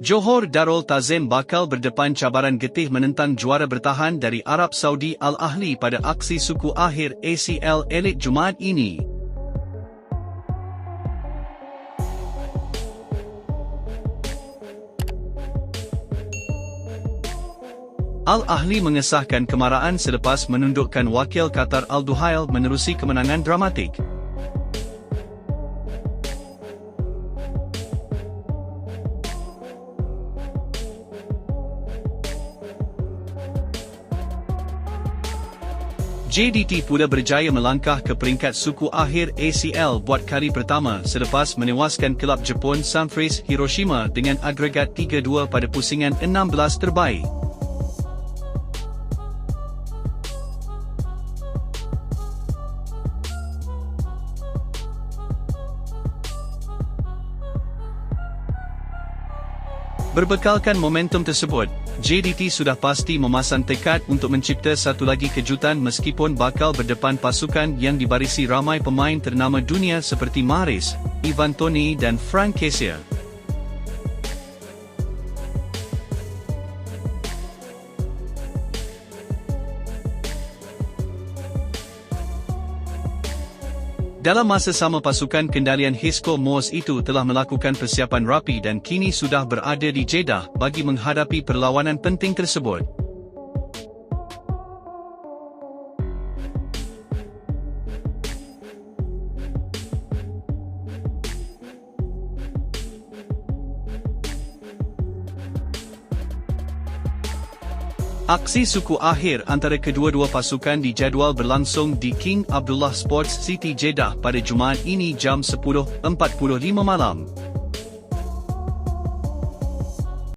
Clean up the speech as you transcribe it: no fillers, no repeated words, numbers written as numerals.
Johor Darul Ta'zim bakal berdepan cabaran getih menentang juara bertahan dari Arab Saudi Al Ahly pada aksi suku akhir ACL Elite Jumaat ini. Al Ahly mengesahkan kemarahan selepas menundukkan wakil Qatar Al Duhail menerusi kemenangan dramatik. JDT pula berjaya melangkah ke peringkat suku akhir ACL buat kali pertama selepas menewaskan kelab Jepun Sunfreeze Hiroshima dengan agregat 3-2 pada pusingan 16 terbaik. Berbekalkan momentum tersebut, JDT sudah pasti memasang tekad untuk mencipta satu lagi kejutan meskipun bakal berdepan pasukan yang dibarisi ramai pemain ternama dunia seperti Mahrez, Ivan Toney dan Franck Kessié. Dalam masa sama pasukan kendalian Hisco Moors itu telah melakukan persiapan rapi dan kini sudah berada di Jeddah bagi menghadapi perlawanan penting tersebut. Aksi suku akhir antara kedua-dua pasukan dijadual berlangsung di King Abdullah Sports City Jeddah pada Jumaat ini jam 10.45 malam.